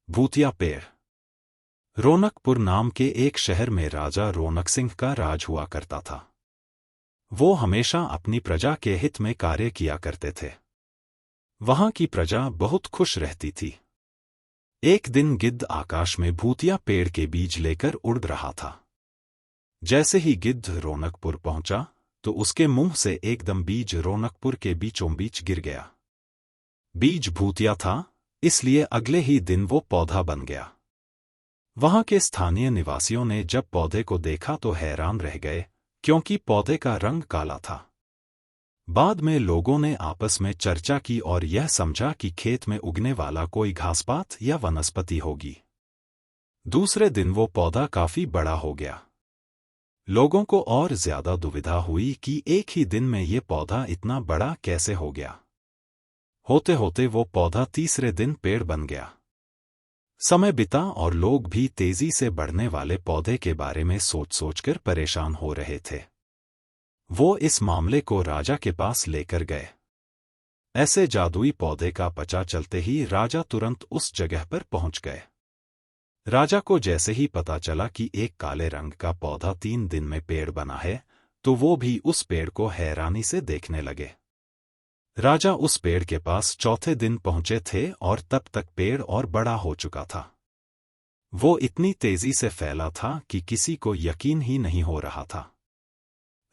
भूतिया पेड़। रौनकपुर नाम के एक शहर में राजा रौनक सिंह का राज हुआ करता था। वो हमेशा अपनी प्रजा के हित में कार्य किया करते थे। वहां की प्रजा बहुत खुश रहती थी। एक दिन गिद्ध आकाश में भूतिया पेड़ के बीज लेकर उड़ रहा था। जैसे ही गिद्ध रौनकपुर पहुंचा तो उसके मुंह से एकदम बीज रौनकपुर के बीचों बीच गिर गया। बीज भूतिया था, इसलिए अगले ही दिन वो पौधा बन गया। वहां के स्थानीय निवासियों ने जब पौधे को देखा तो हैरान रह गए, क्योंकि पौधे का रंग काला था। बाद में लोगों ने आपस में चर्चा की और यह समझा कि खेत में उगने वाला कोई घासपात या वनस्पति होगी। दूसरे दिन वो पौधा काफी बड़ा हो गया। लोगों को और ज्यादा दुविधा हुई कि एक ही दिन में ये पौधा इतना बड़ा कैसे हो गया। होते होते वो पौधा तीसरे दिन पेड़ बन गया। समय बीता और लोग भी तेजी से बढ़ने वाले पौधे के बारे में सोच सोचकर परेशान हो रहे थे। वो इस मामले को राजा के पास लेकर गए। ऐसे जादुई पौधे का पता चलते ही राजा तुरंत उस जगह पर पहुंच गए। राजा को जैसे ही पता चला कि एक काले रंग का पौधा 3 दिन में पेड़ बना है, तो वो भी उस पेड़ को हैरानी से देखने लगे। राजा उस पेड़ के पास चौथे दिन पहुंचे थे और तब तक पेड़ और बड़ा हो चुका था। वो इतनी तेजी से फैला था कि किसी को यकीन ही नहीं हो रहा था।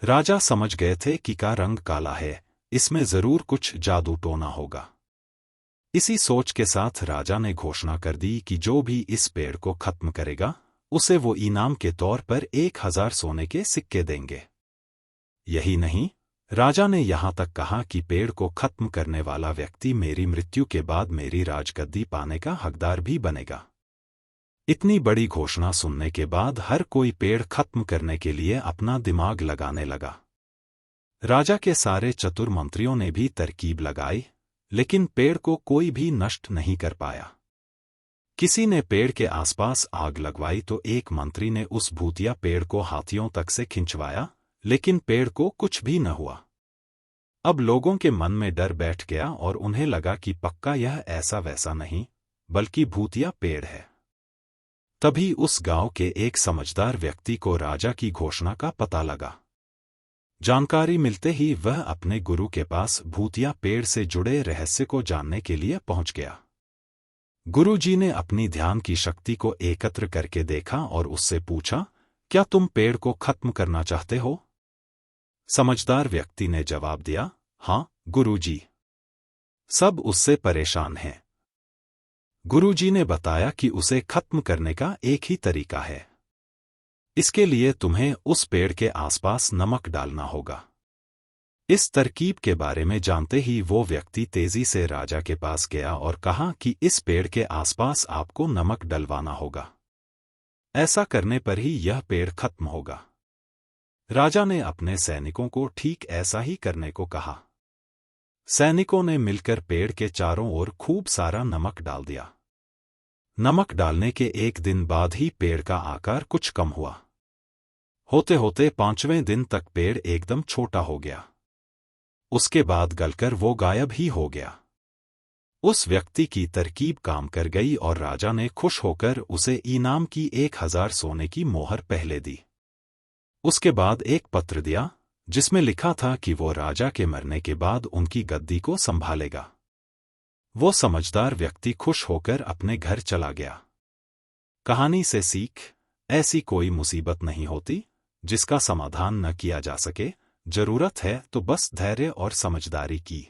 राजा समझ गए थे कि का रंग काला है, इसमें जरूर कुछ जादू टोना होगा। इसी सोच के साथ राजा ने घोषणा कर दी कि जो भी इस पेड़ को खत्म करेगा, उसे वो इनाम के तौर पर 1000 सोने के सिक्के देंगे। यही नहीं, राजा ने यहां तक कहा कि पेड़ को खत्म करने वाला व्यक्ति मेरी मृत्यु के बाद मेरी राजगद्दी पाने का हकदार भी बनेगा। इतनी बड़ी घोषणा सुनने के बाद हर कोई पेड़ खत्म करने के लिए अपना दिमाग लगाने लगा। राजा के सारे चतुर मंत्रियों ने भी तरकीब लगाई, लेकिन पेड़ को कोई भी नष्ट नहीं कर पाया। किसी ने पेड़ के आसपास आग लगवाई तो एक मंत्री ने उस भूतिया पेड़ को हाथियों तक से खिंचवाया, लेकिन पेड़ को कुछ भी न हुआ। अब लोगों के मन में डर बैठ गया और उन्हें लगा कि पक्का यह ऐसा वैसा नहीं, बल्कि भूतिया पेड़ है। तभी उस गांव के एक समझदार व्यक्ति को राजा की घोषणा का पता लगा। जानकारी मिलते ही वह अपने गुरु के पास भूतिया पेड़ से जुड़े रहस्य को जानने के लिए पहुंच गया। गुरुजी ने अपनी ध्यान की शक्ति को एकत्र करके देखा और उससे पूछा, क्या तुम पेड़ को खत्म करना चाहते हो? समझदार व्यक्ति ने जवाब दिया, हाँ गुरुजी। सब उससे परेशान हैं। गुरुजी ने बताया कि उसे खत्म करने का एक ही तरीका है। इसके लिए तुम्हें उस पेड़ के आसपास नमक डालना होगा। इस तरकीब के बारे में जानते ही वो व्यक्ति तेजी से राजा के पास गया और कहा कि इस पेड़ के आसपास आपको नमक डलवाना होगा। ऐसा करने पर ही यह पेड़ खत्म होगा। राजा ने अपने सैनिकों को ठीक ऐसा ही करने को कहा। सैनिकों ने मिलकर पेड़ के चारों ओर खूब सारा नमक डाल दिया। नमक डालने के एक दिन बाद ही पेड़ का आकार कुछ कम हुआ। होते होते 5वें दिन तक पेड़ एकदम छोटा हो गया। उसके बाद गलकर वो गायब ही हो गया। उस व्यक्ति की तरकीब काम कर गई और राजा ने खुश होकर उसे इनाम की 1000 सोने की मोहर पहले दी। उसके बाद एक पत्र दिया, जिसमें लिखा था कि वो राजा के मरने के बाद उनकी गद्दी को संभालेगा। वो समझदार व्यक्ति खुश होकर अपने घर चला गया। कहानी से सीख, ऐसी कोई मुसीबत नहीं होती जिसका समाधान न किया जा सके। जरूरत है तो बस धैर्य और समझदारी की।